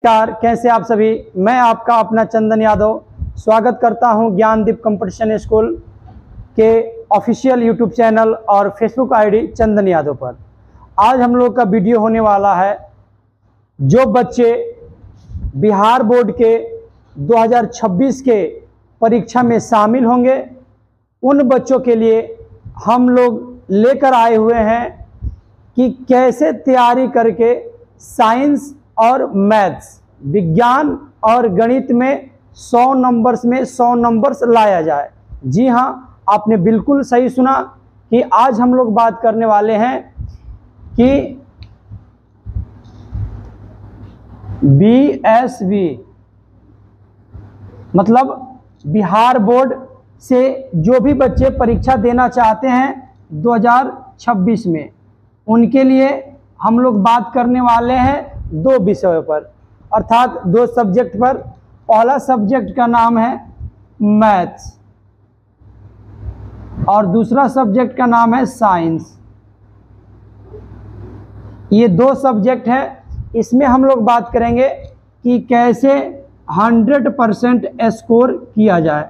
नमस्कार, कैसे आप सभी। मैं आपका अपना चंदन यादव स्वागत करता हूं ज्ञानदीप कंपटीशन स्कूल के ऑफिशियल यूट्यूब चैनल और फेसबुक आईडी चंदन यादव पर। आज हम लोग का वीडियो होने वाला है, जो बच्चे बिहार बोर्ड के 2026 के परीक्षा में शामिल होंगे, उन बच्चों के लिए हम लोग लेकर आए हुए हैं कि कैसे तैयारी करके साइंस और मैथ्स, विज्ञान और गणित में 100 नंबर्स में 100 नंबर्स लाया जाए। जी हाँ, आपने बिल्कुल सही सुना कि आज हम लोग बात करने वाले हैं कि BSV मतलब बिहार बोर्ड से जो भी बच्चे परीक्षा देना चाहते हैं 2026 में, उनके लिए हम लोग बात करने वाले हैं 2 विषयों पर, अर्थात 2 सब्जेक्ट पर। पहला सब्जेक्ट का नाम है मैथ्स और दूसरा सब्जेक्ट का नाम है साइंस। ये 2 सब्जेक्ट है। इसमें हम लोग बात करेंगे कि कैसे 100% स्कोर किया जाए।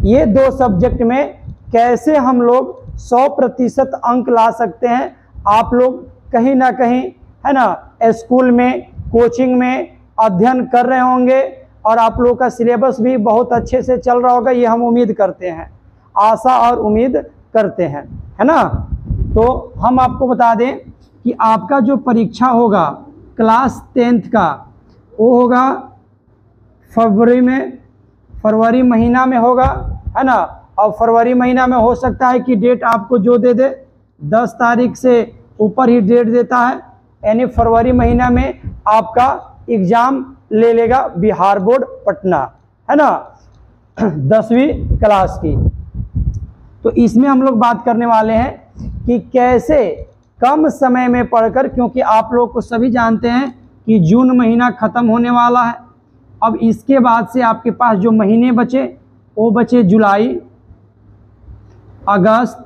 ये 2 सब्जेक्ट में कैसे हम लोग 100% अंक ला सकते हैं। आप लोग कहीं ना कहीं, है ना, स्कूल में, कोचिंग में अध्ययन कर रहे होंगे और आप लोगों का सिलेबस भी बहुत अच्छे से चल रहा होगा, ये हम उम्मीद करते हैं, आशा और उम्मीद करते हैं, है ना। तो हम आपको बता दें कि आपका जो परीक्षा होगा क्लास 10th का, वो होगा फरवरी महीना में होगा, है ना। और फरवरी महीना में हो सकता है कि डेट आपको जो दे दे 10 तारीख से ऊपर ही डेट देता है, यानी फरवरी महीना में आपका एग्जाम ले लेगा बिहार बोर्ड पटना, है ना, 10वीं क्लास की। तो इसमें हम लोग बात करने वाले हैं कि कैसे कम समय में पढ़कर, क्योंकि आप लोग को सभी जानते हैं कि जून महीना ख़त्म होने वाला है। अब इसके बाद से आपके पास जो महीने बचे, वो बचे जुलाई, अगस्त,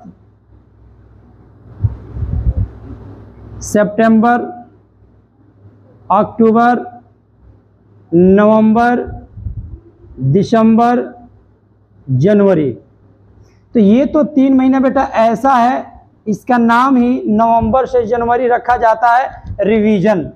सितंबर, अक्टूबर, नवंबर, दिसंबर, जनवरी। तो ये तो 3 महीना बेटा ऐसा है, इसका नाम ही नवंबर से जनवरी रखा जाता है रिवीजन।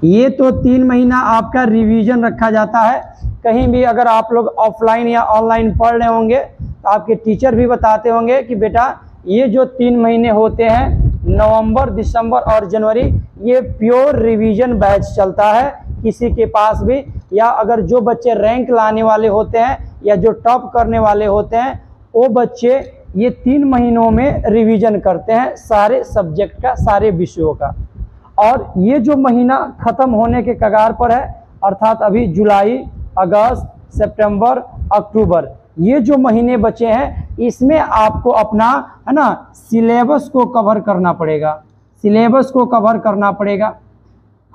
ये तो 3 महीना आपका रिवीजन रखा जाता है। कहीं भी अगर आप लोग ऑफलाइन या ऑनलाइन पढ़ रहे होंगे तो आपके टीचर भी बताते होंगे कि बेटा ये जो 3 महीने होते हैं, नवंबर, दिसंबर और जनवरी, ये प्योर रिवीजन बैच चलता है किसी के पास भी। या अगर जो बच्चे रैंक लाने वाले होते हैं या जो टॉप करने वाले होते हैं, वो बच्चे ये 3 महीनों में रिवीजन करते हैं सारे सब्जेक्ट का, सारे विषयों का। और ये जो महीना ख़त्म होने के कगार पर है, अर्थात अभी जुलाई, अगस्त, सितंबर, अक्टूबर, ये जो महीने बचे हैं, इसमें आपको अपना, है ना, सिलेबस को कवर करना पड़ेगा, सिलेबस को कवर करना पड़ेगा,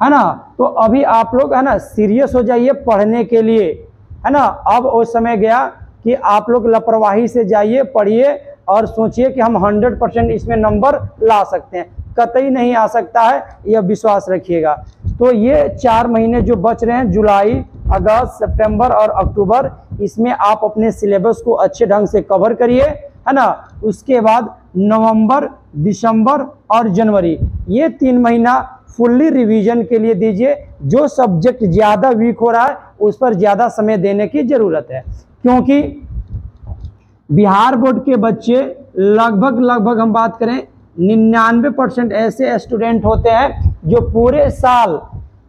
है ना। तो अभी आप लोग, है ना, सीरियस हो जाइए पढ़ने के लिए, है ना। अब वो समय गया कि आप लोग लापरवाही से जाइए, पढ़िए और सोचिए कि हम 100% इसमें नंबर ला सकते हैं। कतई नहीं आ सकता है, यह विश्वास रखिएगा। तो ये 4 महीने जो बच रहे हैं, जुलाई, अगस्त, सितंबर और अक्टूबर, इसमें आप अपने सिलेबस को अच्छे ढंग से कवर करिए, है ना। उसके बाद नवंबर, दिसंबर और जनवरी, ये 3 महीना फुल्ली रिवीजन के लिए दीजिए। जो सब्जेक्ट ज़्यादा वीक हो रहा है उस पर ज़्यादा समय देने की ज़रूरत है, क्योंकि बिहार बोर्ड के बच्चे लगभग हम बात करें 99% ऐसे स्टूडेंट होते हैं जो पूरे साल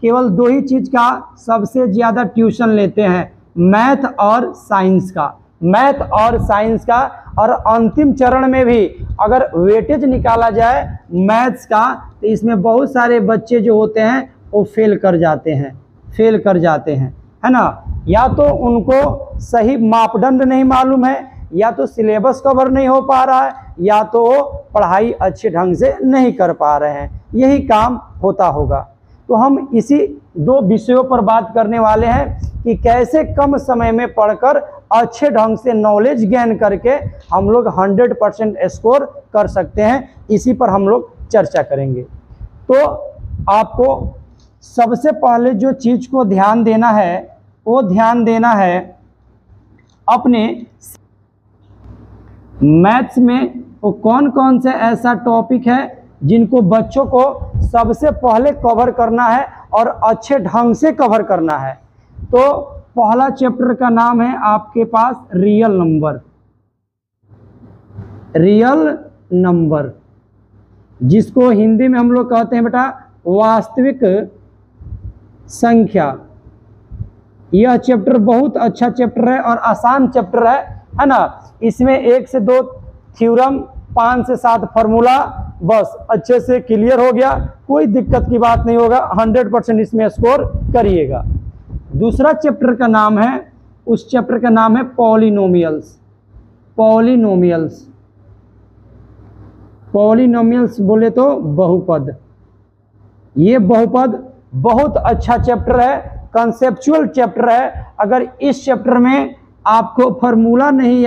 केवल 2 ही चीज़ का सबसे ज़्यादा ट्यूशन लेते हैं, मैथ और साइंस का, मैथ और साइंस का। और अंतिम चरण में भी अगर वेटेज निकाला जाए मैथ्स का, तो इसमें बहुत सारे बच्चे जो होते हैं वो फेल कर जाते हैं, है ना। या तो उनको सही मापदंड नहीं मालूम है, या तो सिलेबस कवर नहीं हो पा रहा है, या तो पढ़ाई अच्छे ढंग से नहीं कर पा रहे हैं, यही काम होता होगा। तो हम इसी 2 विषयों पर बात करने वाले हैं कि कैसे कम समय में पढ़कर अच्छे ढंग से नॉलेज गेन करके हम लोग 100% स्कोर कर सकते हैं। इसी पर हम लोग चर्चा करेंगे। तो आपको सबसे पहले जो चीज़ को ध्यान देना है वो ध्यान देना है अपने मैथ्स में वो कौन कौन से ऐसा टॉपिक है जिनको बच्चों को सबसे पहले कवर करना है और अच्छे ढंग से कवर करना है। तो पहला चैप्टर का नाम है आपके पास रियल नंबर। रियल नंबर जिसको हिंदी में हम लोग कहते हैं बेटा वास्तविक संख्या। यह चैप्टर बहुत अच्छा चैप्टर है और आसान चैप्टर है ना। इसमें 1 से 2 थ्योरम, 5 से 7 फार्मूला, बस अच्छे से क्लियर हो गया, कोई दिक्कत की बात नहीं होगा, 100% इसमें स्कोर करिएगा। दूसरा चैप्टर का नाम है, उस चैप्टर का नाम है पॉलिनोमियल्स। पॉलिनोमियल्स, पॉलिनोमियल्स बोले तो बहुपद। ये बहुपद बहुत अच्छा चैप्टर है, कंसेप्चुअल चैप्टर है। अगर इस चैप्टर में आपको फार्मूला नहीं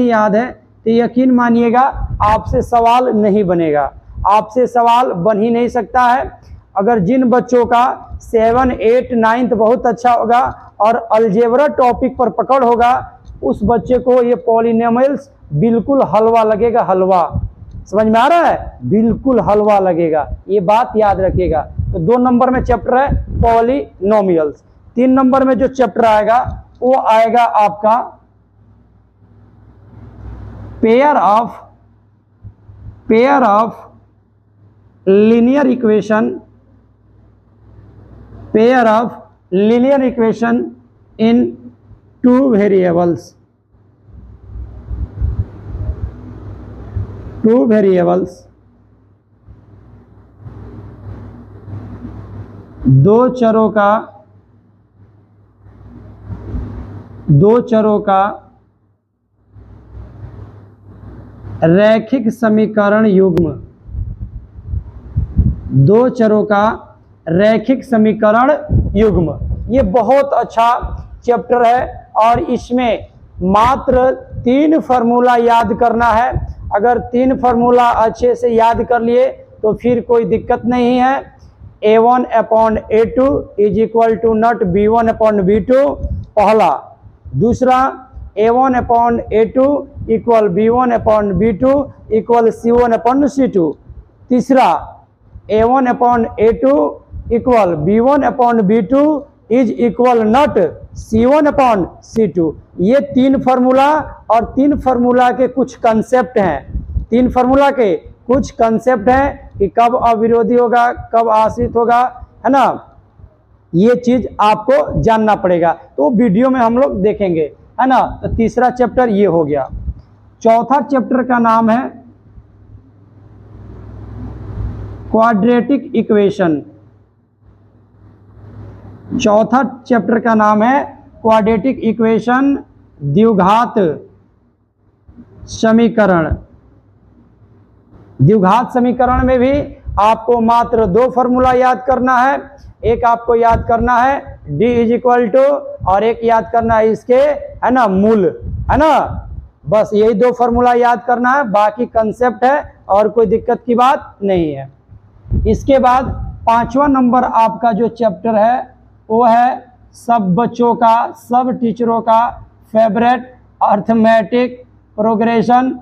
याद है तो यकीन मानिएगा आपसे सवाल नहीं बनेगा, आपसे सवाल बन ही नहीं सकता है। अगर जिन बच्चों का 7, 8, 9 बहुत अच्छा होगा और अलजेब्रा टॉपिक पर पकड़ होगा, उस बच्चे को ये पॉलिनोमियल्स बिल्कुल हलवा लगेगा। हलवा, समझ में आ रहा है? बिल्कुल हलवा लगेगा, ये बात याद रखिएगा। तो 2 नंबर में चैप्टर है पॉलिनोमियल्स। 3 नंबर में जो चैप्टर आएगा वो आएगा आपका pair of linear equation. Pair of linear equation in 2 variables. 2 variables, 2 चरों का रैखिक समीकरण युग्म। 2 चरों का रैखिक समीकरण युग्म, ये बहुत अच्छा चैप्टर है और इसमें मात्र 3 फार्मूला याद करना है। अगर 3 फार्मूला अच्छे से याद कर लिए तो फिर कोई दिक्कत नहीं है। A1/A2 is equal to not B1/B2 पहला। दूसरा A1/A2 equal B1/B2 equal C1/C2। तीसरा A1/A2 equal B1/B2 is equal not C1/C2। ये 3 फार्मूला और 3 फार्मूला के कुछ कंसेप्ट हैं। 3 फार्मूला के कुछ कंसेप्ट हैं कि कब अविरोधी होगा, कब आश्रित होगा, है ना। ये चीज आपको जानना पड़ेगा, तो वीडियो में हम लोग देखेंगे, है ना। तो तीसरा चैप्टर ये हो गया। चौथा चैप्टर का नाम है क्वाड्रेटिक इक्वेशन। चौथा चैप्टर का नाम है क्वाड्रेटिक इक्वेशन, द्विघात समीकरण। द्विघात समीकरण में भी आपको मात्र 2 फार्मूला याद करना है। एक आपको याद करना है D इज इक्वल टू, और एक याद करना है इसके, है ना, मूल, है ना। बस यही 2 फार्मूला याद करना है, बाकी कंसेप्ट है और कोई दिक्कत की बात नहीं है। इसके बाद 5वां नंबर आपका जो चैप्टर है वो है सब बच्चों का, सब टीचरों का फेवरेट अर्थमेटिक प्रोग्रेशन।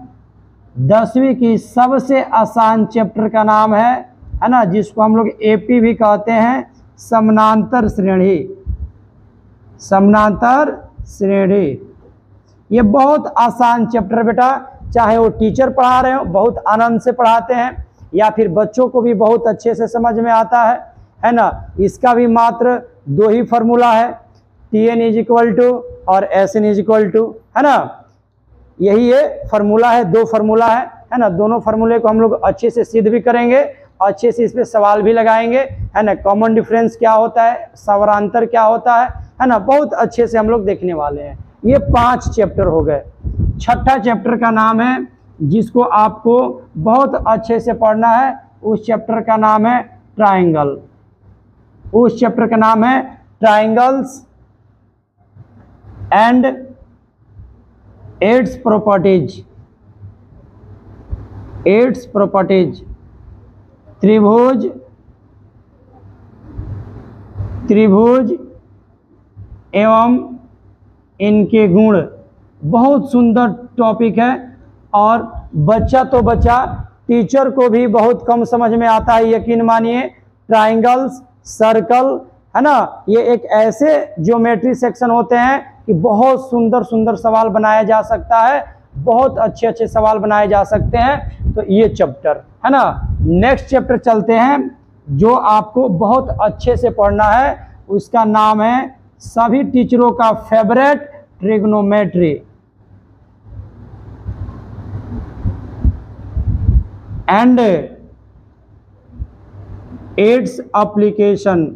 10वीं की सबसे आसान चैप्टर का नाम है ना, जिसको हम लोग AP भी कहते हैं, समानांतर श्रेणी। समानांतर श्रेणी ये बहुत आसान चैप्टर बेटा, चाहे वो टीचर पढ़ा रहे हो बहुत आनंद से पढ़ाते हैं, या फिर बच्चों को भी बहुत अच्छे से समझ में आता है ना। इसका भी मात्र 2 ही फार्मूला है, TN इज इक्वल टू और SN इज इक्वल टू, है ना। यही ये फार्मूला है, 2 फार्मूला है ना। दोनों फार्मूले को हम लोग अच्छे से सिद्ध भी करेंगे, अच्छे से इस पे सवाल भी लगाएंगे, है ना। कॉमन डिफरेंस क्या होता है, समानांतर क्या होता है ना, बहुत अच्छे से हम लोग देखने वाले हैं। ये 5 चैप्टर हो गए। छठा चैप्टर का नाम है, जिसको आपको बहुत अच्छे से पढ़ना है, उस चैप्टर का नाम है ट्राइंगल। उस चैप्टर का नाम है triangles and its properties. Its properties, त्रिभुज त्रिभुज एवं इनके गुण, बहुत सुंदर टॉपिक है और बच्चा तो बच्चा, टीचर को भी बहुत कम समझ में आता है, यकीन मानिए। ट्राइंगल्स, सर्कल, है ना, ये एक ऐसे ज्योमेट्री सेक्शन होते हैं कि बहुत सुंदर सुंदर सवाल बनाया जा सकता है, बहुत अच्छे अच्छे सवाल बनाए जा सकते हैं। तो ये चैप्टर है ना। नेक्स्ट चैप्टर चलते हैं जो आपको बहुत अच्छे से पढ़ना है, उसका नाम है सभी टीचरों का favourite, trigonometry and its application.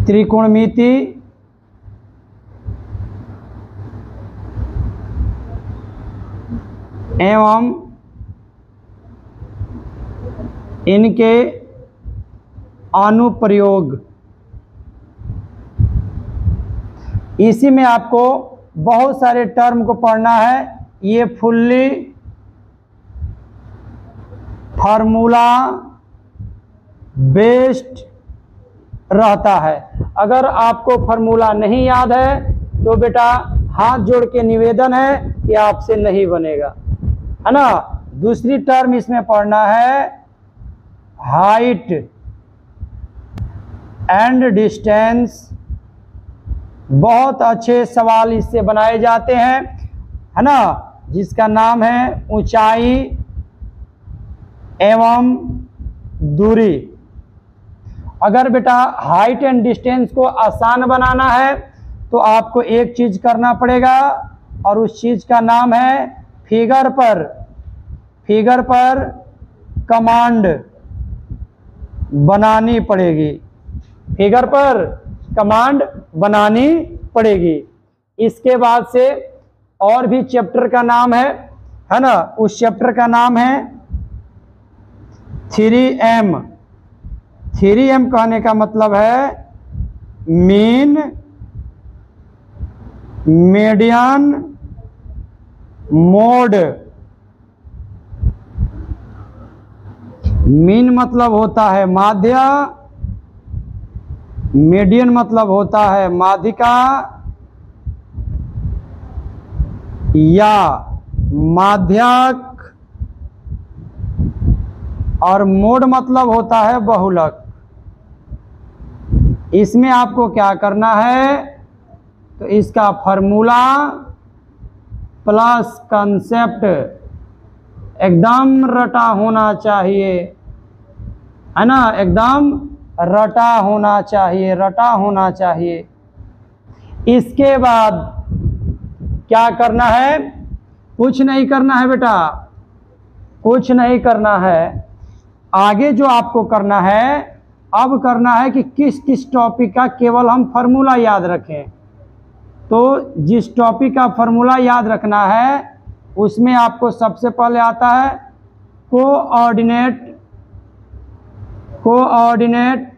त्रिकोणमिति एवं इनके अनुप्रयोग। इसी में आपको बहुत सारे टर्म को पढ़ना है। ये फुल्ली फार्मूला बेस्ड रहता है। अगर आपको फार्मूला नहीं याद है तो बेटा हाथ जोड़ के निवेदन है कि आपसे नहीं बनेगा, है ना। दूसरी टर्म इसमें पढ़ना है हाइट एंड डिस्टेंस। बहुत अच्छे सवाल इससे बनाए जाते हैं, है ना, जिसका नाम है ऊंचाई एवं दूरी। अगर बेटा हाइट एंड डिस्टेंस को आसान बनाना है तो आपको एक चीज करना पड़ेगा और उस चीज का नाम है फिगर पर कमांड बनानी पड़ेगी। फिगर पर कमांड बनानी पड़ेगी। इसके बाद से और भी चैप्टर का नाम है ना, उस चैप्टर का नाम है 3M। 3M कहने का मतलब है मीन, मीडियन, मोड। मीन मतलब होता है माध्य, मीडियन मतलब होता है माध्यिका या माध्यक, और मोड मतलब होता है बहुलक। इसमें आपको क्या करना है, तो इसका फॉर्मूला प्लस कंसेप्ट एकदम रटा होना चाहिए, है ना, एकदम रटा होना चाहिए, रटा होना चाहिए। इसके बाद क्या करना है, कुछ नहीं करना है बेटा, कुछ नहीं करना है। आगे जो आपको करना है, अब करना है कि किस किस टॉपिक का केवल हम फार्मूला याद रखें। तो जिस टॉपिक का फार्मूला याद रखना है उसमें आपको सबसे पहले आता है कोऑर्डिनेट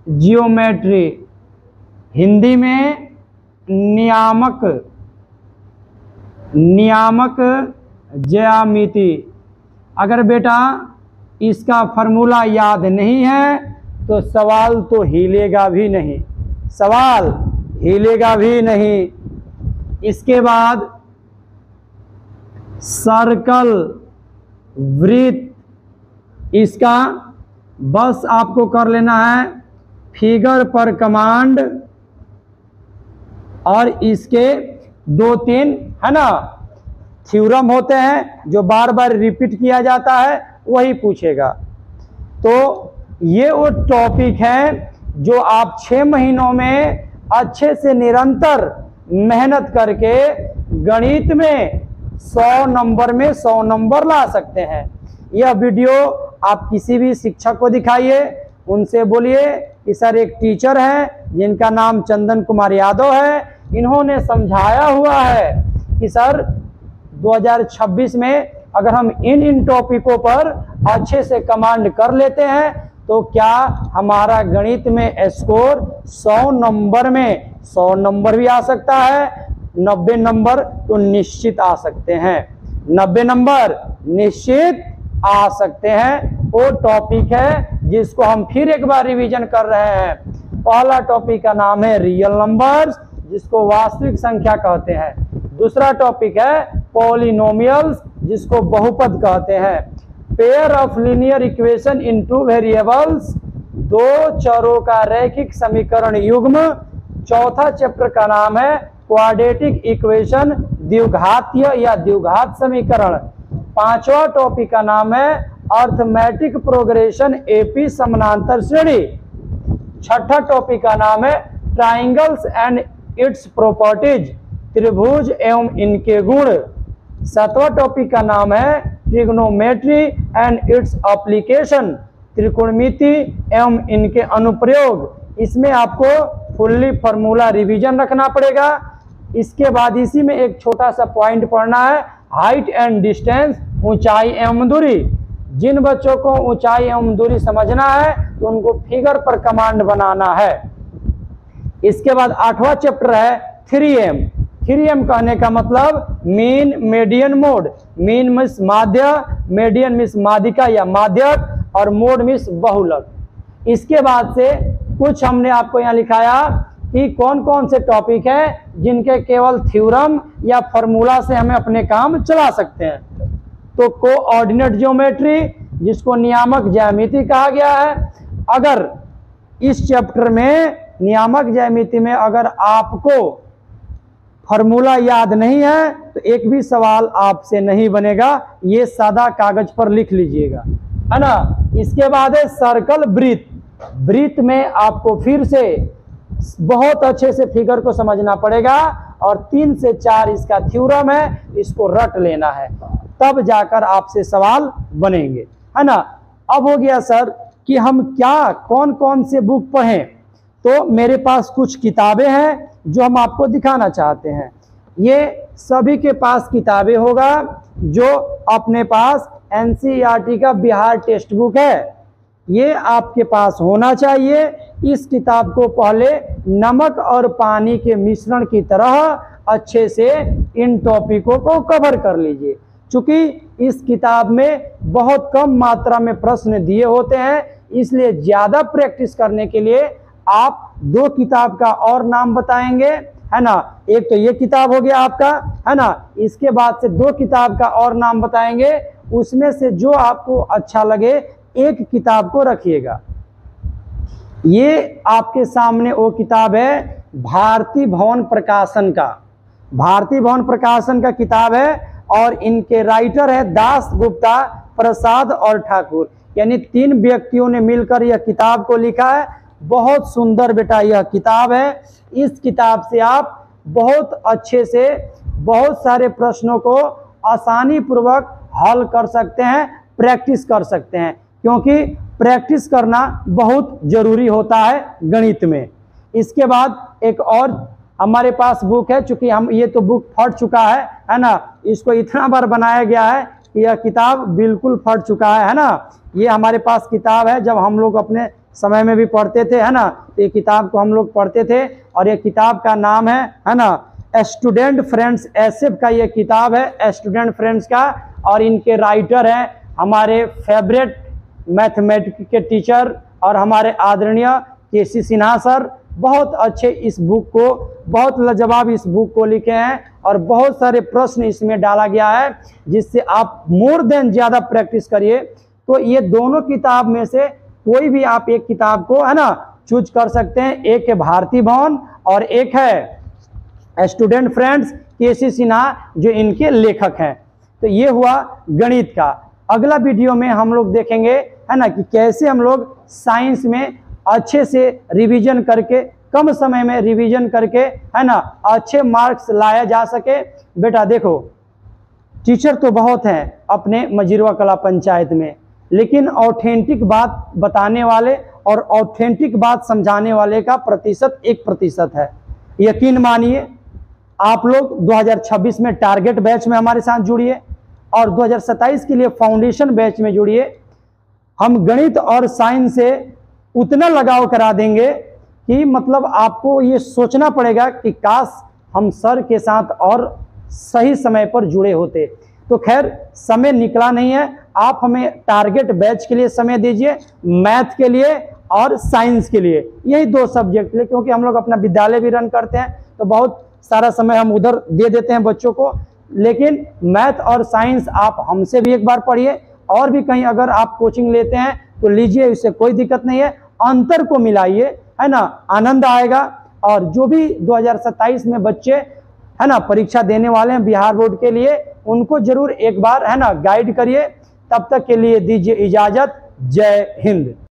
जियोमेट्री, हिंदी में नियामक ज्यामिति। अगर बेटा इसका फार्मूला याद नहीं है तो सवाल तो हिलेगा भी नहीं, सवाल हिलेगा भी नहीं। इसके बाद सर्कल, वृत्त, इसका बस आपको कर लेना है फिगर पर कमांड, और इसके 2-3 है ना थ्योरम होते हैं जो बार बार रिपीट किया जाता है, वही पूछेगा। तो ये वो टॉपिक है जो आप 6 महीनों में अच्छे से निरंतर मेहनत करके गणित में 100 नंबर में 100 नंबर ला सकते हैं। यह वीडियो आप किसी भी शिक्षक को दिखाइए, उनसे बोलिए कि सर एक टीचर हैं जिनका नाम चंदन कुमार यादव है, इन्होंने समझाया हुआ है कि सर 2026 में अगर हम इन टॉपिकों पर अच्छे से कमांड कर लेते हैं तो क्या हमारा गणित में स्कोर 100 नंबर में 100 नंबर भी आ सकता है, 90 नंबर तो निश्चित आ सकते हैं, 90 नंबर निश्चित आ सकते हैं। वो टॉपिक है जिसको हम फिर एक बार रिवीजन कर रहे हैं। पहला टॉपिक का नाम है रियल नंबर्स, जिसको वास्तविक संख्या कहते हैं। दूसरा टॉपिक है पॉलिनोमियल्स, जिसको बहुपद कहते हैं। Pair of linear equation in two variables, दो चरों का रैखिक समीकरण युग्म। चौथा चैप्टर का नाम है क्वाड्रेटिक इक्वेशन, द्विघातीय या द्विघात समीकरण। पांचवा टॉपिक का नाम है अर्थमेटिक प्रोग्रेशन एपी समानांतर श्रेणी। छठा टॉपिक का नाम है ट्राइंगल्स एंड इट्स प्रॉपर्टीज, त्रिभुज एवं इनके गुण। सातवां टॉपिक का नाम है ट्रिग्नोमेट्री एंड इट्स एप्लीकेशन, त्रिकोणमिति एवं इनके अनुप्रयोग। इसमें आपको फुल्ली फॉर्मूला रिवीजन रखना पड़ेगा। इसके बाद इसी में एक छोटा सा पॉइंट पढ़ना है, हाइट एंड डिस्टेंस, ऊंचाई एवं दूरी। जिन बच्चों को ऊंचाई एवं दूरी समझना है तो उनको फिगर पर कमांड बनाना है। इसके बाद आठवां चैप्टर है 3M। 3M कहने का मतलब mean, median, mode. Mean means माध्य, मीडियन मीन्स माध्यिका या माध्यक, और मोड मीन्स बहुलक। इसके बाद से कुछ हमने आपको यहाँ लिखाया कि कौन कौन से टॉपिक हैं जिनके केवल थ्योरम या फॉर्मूला से हमें अपने काम चला सकते हैं। तो कोऑर्डिनेट ज्योमेट्री, जिसको नियामक ज्यामिति कहा गया है। अगर इस चैप्टर में नियामक ज्यामिति में अगर आपको फॉर्मूला याद नहीं है तो एक भी सवाल आपसे नहीं बनेगा, ये सादा कागज पर लिख लीजिएगा, है ना। इसके बाद है सर्कल ब्रीथ। ब्रीथ में आपको फिर से बहुत अच्छे से फिगर को समझना पड़ेगा और 3 से 4 इसका थ्योरम है, इसको रट लेना है, तब जाकर आपसे सवाल बनेंगे, है ना। अब हो गया सर कि हम क्या कौन कौन से बुक पढ़ें, तो मेरे पास कुछ किताबें हैं जो हम आपको दिखाना चाहते हैं। ये सभी के पास किताबें होगा जो अपने पास NCERT का बिहार टेक्स्ट बुक है, ये आपके पास होना चाहिए। इस किताब को पहले नमक और पानी के मिश्रण की तरह अच्छे से इन टॉपिकों को कवर कर लीजिए। चूंकि इस किताब में बहुत कम मात्रा में प्रश्न दिए होते हैं, इसलिए ज़्यादा प्रैक्टिस करने के लिए आप 2 किताब का और नाम बताएंगे, है ना। एक तो ये किताब हो गया आपका, है ना। इसके बाद से 2 किताब का और नाम बताएंगे, उसमें से जो आपको अच्छा लगे एक किताब को रखिएगा। ये आपके सामने वो किताब है भारती भवन प्रकाशन का, भारती भवन प्रकाशन का किताब है, और इनके राइटर है दास गुप्ता, प्रसाद और ठाकुर, यानी 3 व्यक्तियों ने मिलकर यह किताब को लिखा है। बहुत सुंदर बेटा यह किताब है। इस किताब से आप बहुत अच्छे से बहुत सारे प्रश्नों को आसानी पूर्वक हल कर सकते हैं, प्रैक्टिस कर सकते हैं, क्योंकि प्रैक्टिस करना बहुत जरूरी होता है गणित में। इसके बाद एक और हमारे पास बुक है, चूंकि हम ये तो बुक फट चुका है ना, इसको इतना बार बनाया गया है कि यह किताब बिल्कुल फट चुका है ना। ये हमारे पास किताब है, जब हम लोग अपने समय में भी पढ़ते थे, है ना, तो ये किताब को हम लोग पढ़ते थे, और ये किताब का नाम है ना स्टूडेंट फ्रेंड्स, एसएफ का ये किताब है, स्टूडेंट फ्रेंड्स का। और इनके राइटर हैं हमारे फेवरेट मैथमेटिक्स के टीचर और हमारे आदरणीय केसी सिन्हा सर। बहुत अच्छे इस बुक को, बहुत लाजवाब इस बुक को लिखे हैं, और बहुत सारे प्रश्न इसमें डाला गया है, जिससे आप मोर देन ज़्यादा प्रैक्टिस करिए। तो ये दोनों किताब में से कोई भी आप एक किताब को, है ना, चूज कर सकते हैं। एक है भारती भवन और एक है स्टूडेंट फ्रेंड्स, केसी सिन्हा, जो इनके लेखक हैं। तो ये हुआ गणित का। अगला वीडियो में हम लोग देखेंगे, है ना, कि कैसे हम लोग साइंस में अच्छे से रिवीजन करके, कम समय में रिवीजन करके, है ना, अच्छे मार्क्स लाया जा सके। बेटा देखो, टीचर तो बहुत हैं अपने मजीरवा कला पंचायत में, लेकिन ऑथेंटिक बात बताने वाले और ऑथेंटिक बात समझाने वाले का प्रतिशत 1% है। यकीन मानिए, आप लोग 2026 में टारगेट बैच में हमारे साथ जुड़िए और 2027 के लिए फाउंडेशन बैच में जुड़िए। हम गणित और साइंस से उतना लगाव करा देंगे कि मतलब आपको ये सोचना पड़ेगा कि काश हम सर के साथ और सही समय पर जुड़े होते। तो खैर समय निकला नहीं है, आप हमें टारगेट बैच के लिए समय दीजिए, मैथ के लिए और साइंस के लिए, यही 2 सब्जेक्ट के लिए, क्योंकि हम लोग अपना विद्यालय भी रन करते हैं तो बहुत सारा समय हम उधर दे देते हैं बच्चों को। लेकिन मैथ और साइंस आप हमसे भी एक बार पढ़िए, और भी कहीं अगर आप कोचिंग लेते हैं तो लीजिए, इससे कोई दिक्कत नहीं है, अंतर को मिलाइए, है ना, आनंद आएगा। और जो भी 2027 में बच्चे है ना परीक्षा देने वाले हैं बिहार बोर्ड के लिए, उनको जरूर एक बार है ना गाइड करिए। तब तक के लिए दीजिए इजाजत। जय हिंद।